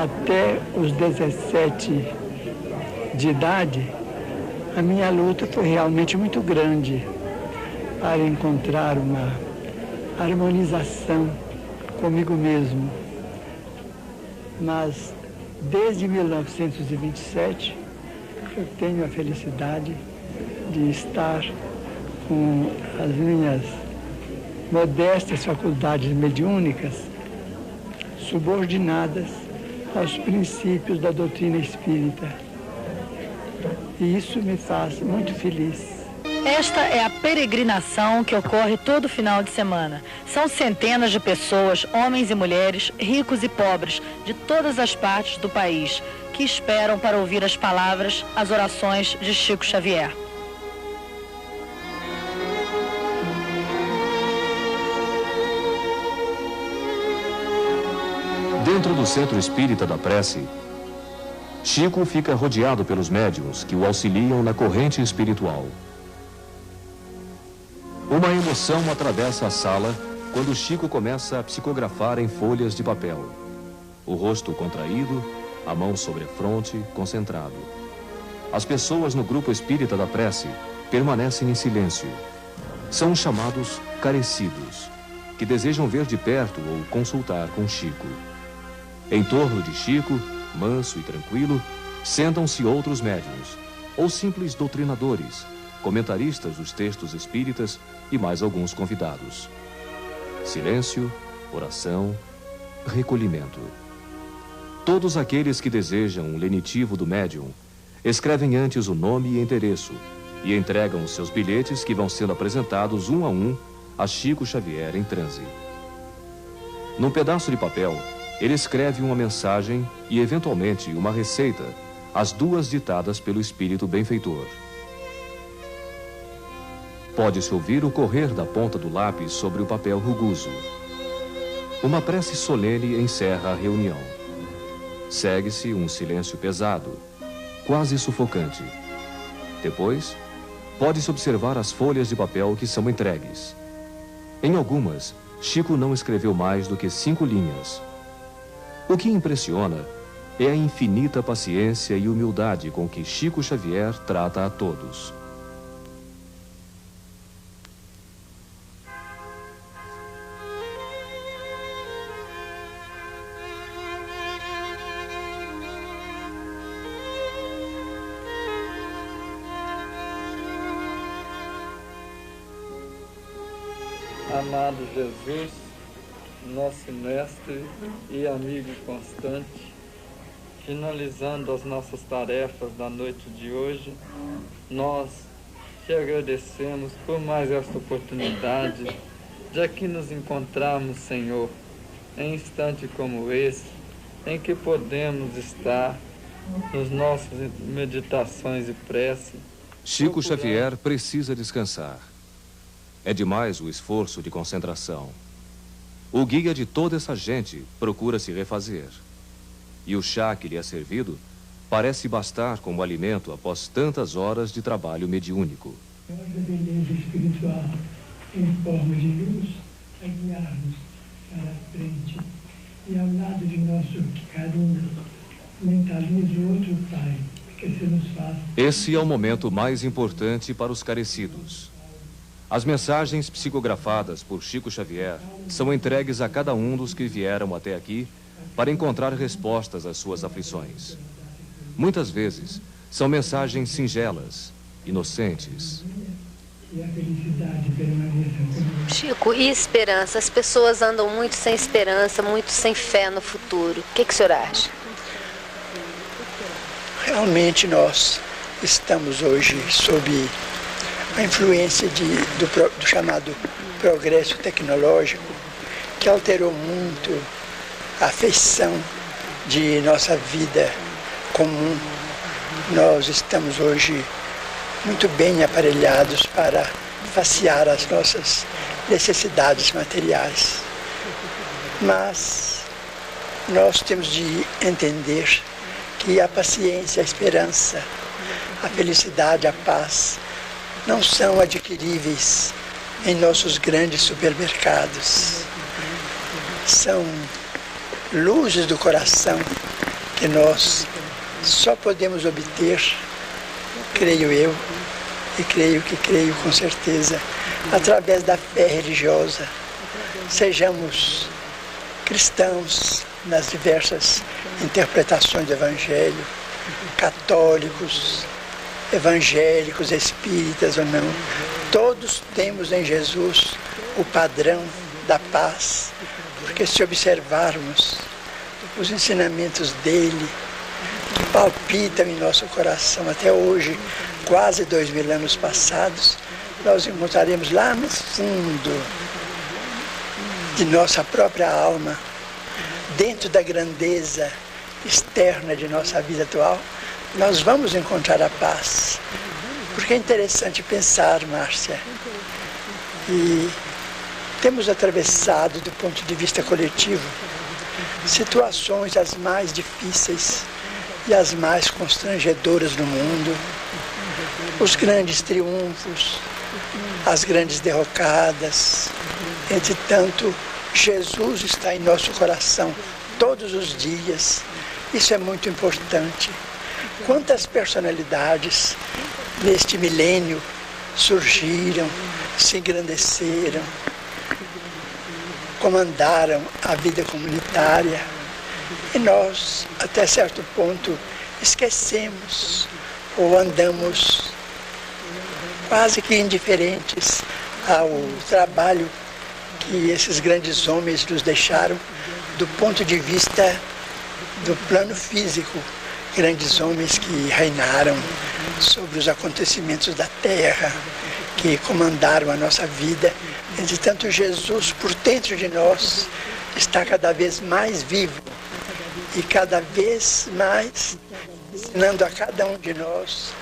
até os 17 de idade, a minha luta foi realmente muito grande para encontrar uma harmonização comigo mesmo. Mas desde 1927 eu tenho a felicidade de estar com as minhas modestas faculdades mediúnicas subordinadas aos princípios da doutrina espírita. E isso me faz muito feliz. Esta é a peregrinação que ocorre todo final de semana. São centenas de pessoas, homens e mulheres, ricos e pobres, de todas as partes do país, que esperam para ouvir as palavras, as orações de Chico Xavier. Dentro do Centro Espírita da Prece, Chico fica rodeado pelos médiuns que o auxiliam na corrente espiritual. Uma emoção atravessa a sala quando Chico começa a psicografar em folhas de papel. O rosto contraído, a mão sobre a fronte, concentrado. As pessoas no grupo espírita da prece permanecem em silêncio. São os chamados carecidos, que desejam ver de perto ou consultar com Chico. Em torno de Chico, manso e tranquilo, sentam-se outros médiuns, ou simples doutrinadores, comentaristas dos textos espíritas e mais alguns convidados. Silêncio, oração, recolhimento. Todos aqueles que desejam um lenitivo do médium escrevem antes o nome e endereço e entregam os seus bilhetes que vão sendo apresentados um a um a Chico Xavier em transe. Num pedaço de papel, ele escreve uma mensagem e, eventualmente, uma receita, as duas ditadas pelo espírito benfeitor. Pode-se ouvir o correr da ponta do lápis sobre o papel rugoso. Uma prece solene encerra a reunião. Segue-se um silêncio pesado, quase sufocante. Depois, pode-se observar as folhas de papel que são entregues. Em algumas, Chico não escreveu mais do que 5 linhas. O que impressiona é a infinita paciência e humildade com que Chico Xavier trata a todos. Amado Jesus, nosso mestre e amigo constante, finalizando as nossas tarefas da noite de hoje, nós te agradecemos por mais esta oportunidade de aqui nos encontrarmos, Senhor, em instante como esse, em que podemos estar nas nossas meditações e prece. Chico Xavier precisa descansar. É demais o esforço de concentração. O guia de toda essa gente procura se refazer. E o chá que lhe é servido parece bastar como alimento após tantas horas de trabalho mediúnico. A beleza espiritual em forma de luz a guiar-nos para a frente. E ao lado de nosso carinho, mentalize outro Pai, que se nos faz... Esse é o momento mais importante para os carecidos. As mensagens psicografadas por Chico Xavier são entregues a cada um dos que vieram até aqui para encontrar respostas às suas aflições. Muitas vezes, são mensagens singelas, inocentes. Chico, e esperança? As pessoas andam muito sem esperança, muito sem fé no futuro. O que o senhor acha? Realmente nós estamos hoje sob a influência do chamado progresso tecnológico, que alterou muito a feição de nossa vida comum. Nós estamos hoje muito bem aparelhados para saciar as nossas necessidades materiais. Mas nós temos de entender que a paciência, a esperança, a felicidade, a paz não são adquiríveis em nossos grandes supermercados. São luzes do coração que nós só podemos obter, creio eu, e creio com certeza, através da fé religiosa. Sejamos cristãos nas diversas interpretações do Evangelho, católicos, evangélicos, espíritas ou não, todos temos em Jesus o padrão da paz, porque se observarmos os ensinamentos dele, que palpitam em nosso coração até hoje, quase 2000 anos passados, nós encontraremos lá no fundo de nossa própria alma, dentro da grandeza externa de nossa vida atual, nós vamos encontrar a paz. Porque é interessante pensar, Márcia, e temos atravessado, do ponto de vista coletivo, situações as mais difíceis e as mais constrangedoras no mundo, os grandes triunfos, as grandes derrocadas. Entretanto, Jesus está em nosso coração todos os dias. Isso é muito importante. Quantas personalidades neste milênio surgiram, se engrandeceram, comandaram a vida comunitária, e nós, até certo ponto, esquecemos ou andamos quase que indiferentes ao trabalho que esses grandes homens nos deixaram do ponto de vista do plano físico. Grandes homens que reinaram sobre os acontecimentos da terra, que comandaram a nossa vida. Entretanto, Jesus, por dentro de nós, está cada vez mais vivo e cada vez mais ensinando a cada um de nós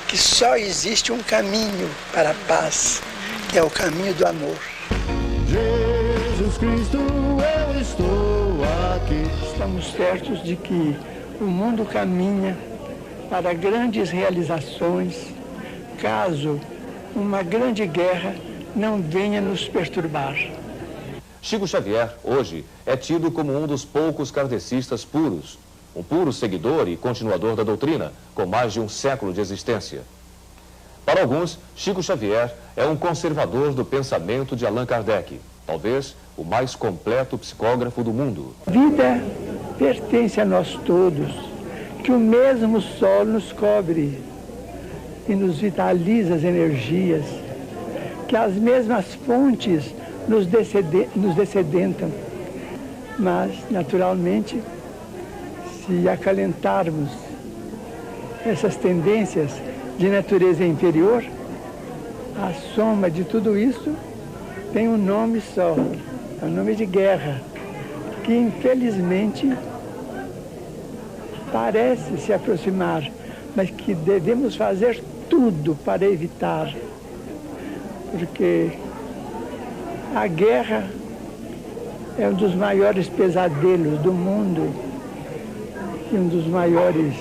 que só existe um caminho para a paz, que é o caminho do amor. Jesus Cristo, eu estou aqui. Estamos certos de que o mundo caminha para grandes realizações, caso uma grande guerra não venha nos perturbar. Chico Xavier, hoje, é tido como um dos poucos kardecistas puros, um puro seguidor e continuador da doutrina, com mais de um século de existência. Para alguns, Chico Xavier é um conservador do pensamento de Allan Kardec, talvez o mais completo psicógrafo do mundo. A vida pertence a nós todos, que o mesmo sol nos cobre e nos vitaliza as energias, que as mesmas fontes nos descedentam. Mas, naturalmente, se acalentarmos essas tendências de natureza inferior, a soma de tudo isso tem um nome só, é o nome de guerra, que infelizmente parece se aproximar, mas que devemos fazer tudo para evitar, porque a guerra é um dos maiores pesadelos do mundo e um dos maiores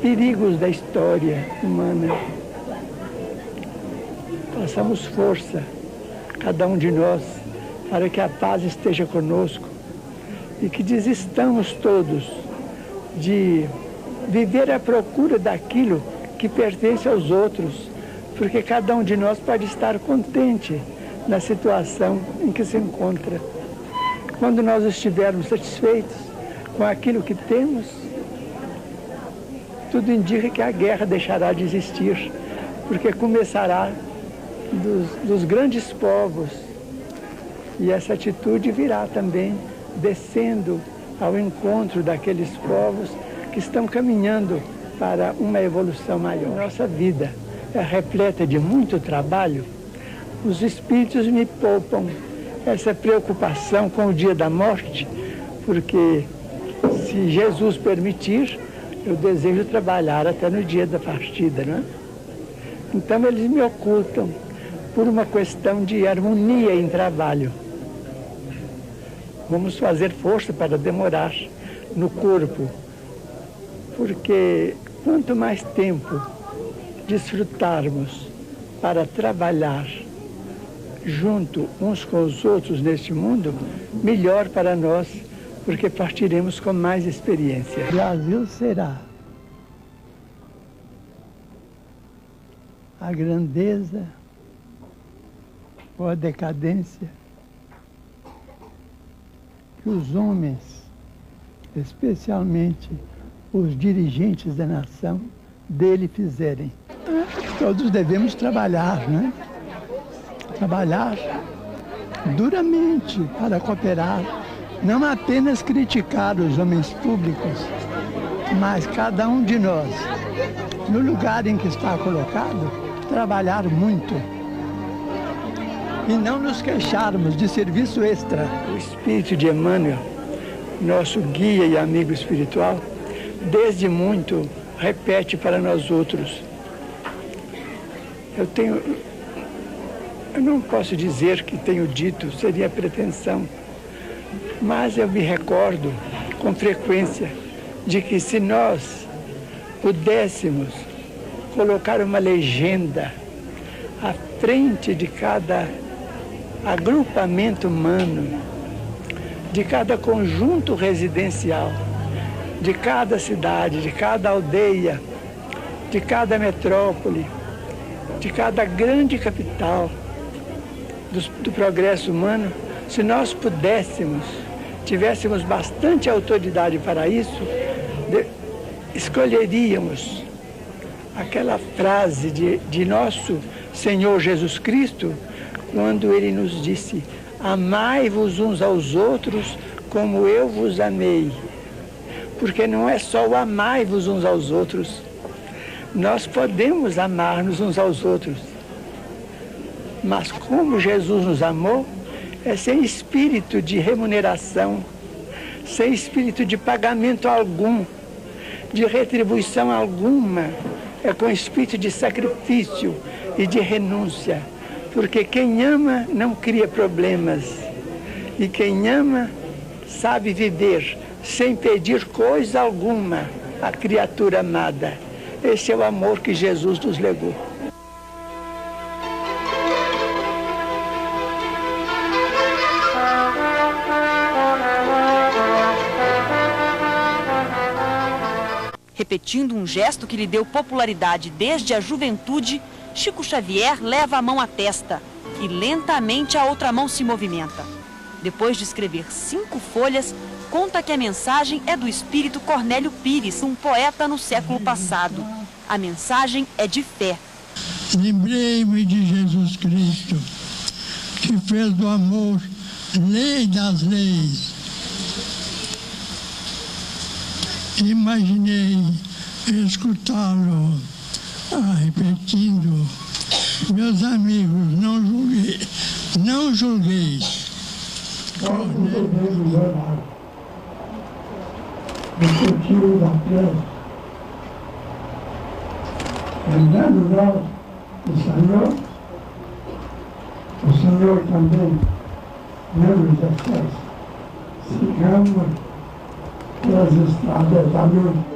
perigos da história humana. Façamos força, cada um de nós, para que a paz esteja conosco e que desistamos todos de viver à procura daquilo que pertence aos outros, porque cada um de nós pode estar contente na situação em que se encontra. Quando nós estivermos satisfeitos com aquilo que temos, tudo indica que a guerra deixará de existir, porque começará dos grandes povos, e essa atitude virá também descendo ao encontro daqueles povos que estão caminhando para uma evolução maior. Nossa vida é repleta de muito trabalho. Os espíritos me poupam essa preocupação com o dia da morte, porque, se Jesus permitir, eu desejo trabalhar até no dia da partida, não é? Então eles me ocultam por uma questão de harmonia em trabalho. Vamos fazer força para demorar no corpo, porque quanto mais tempo desfrutarmos para trabalhar junto uns com os outros neste mundo, melhor para nós, porque partiremos com mais experiência. O Brasil será a grandeza ou a decadência que os homens, especialmente os dirigentes da nação, dele fizerem. Todos devemos trabalhar, né? Trabalhar duramente para cooperar, não apenas criticar os homens públicos, mas cada um de nós, no lugar em que está colocado, trabalhar muito e não nos queixarmos de serviço extra. O espírito de Emmanuel, nosso guia e amigo espiritual, desde muito repete para nós outros. Eu não posso dizer que tenho dito, seria pretensão, mas eu me recordo com frequência de que se nós pudéssemos colocar uma legenda à frente de cada agrupamento humano, de cada conjunto residencial, de cada cidade, de cada aldeia, de cada metrópole, de cada grande capital do progresso humano, se nós pudéssemos, tivéssemos bastante autoridade para isso, escolheríamos aquela frase de nosso Senhor Jesus Cristo, quando ele nos disse: amai-vos uns aos outros como eu vos amei. Porque não é só o amai-vos uns aos outros. Nós podemos amar-nos uns aos outros. Mas como Jesus nos amou, é sem espírito de remuneração, sem espírito de pagamento algum, de retribuição alguma. É com espírito de sacrifício e de renúncia. Porque quem ama não cria problemas. E quem ama sabe viver sem pedir coisa alguma à criatura amada. Esse é o amor que Jesus nos legou. Repetindo um gesto que lhe deu popularidade desde a juventude, Chico Xavier leva a mão à testa e lentamente a outra mão se movimenta. Depois de escrever 5 folhas, conta que a mensagem é do espírito Cornélio Pires, um poeta no século passado. A mensagem é de fé. Lembrei-me de Jesus Cristo, que fez do amor lei das leis. Imaginei escutá-lo repetindo: meus amigos, não julgueis. Discutiu da fé, lembrando nós o Senhor também, lembra-se, sigamos pelas estradas da luz.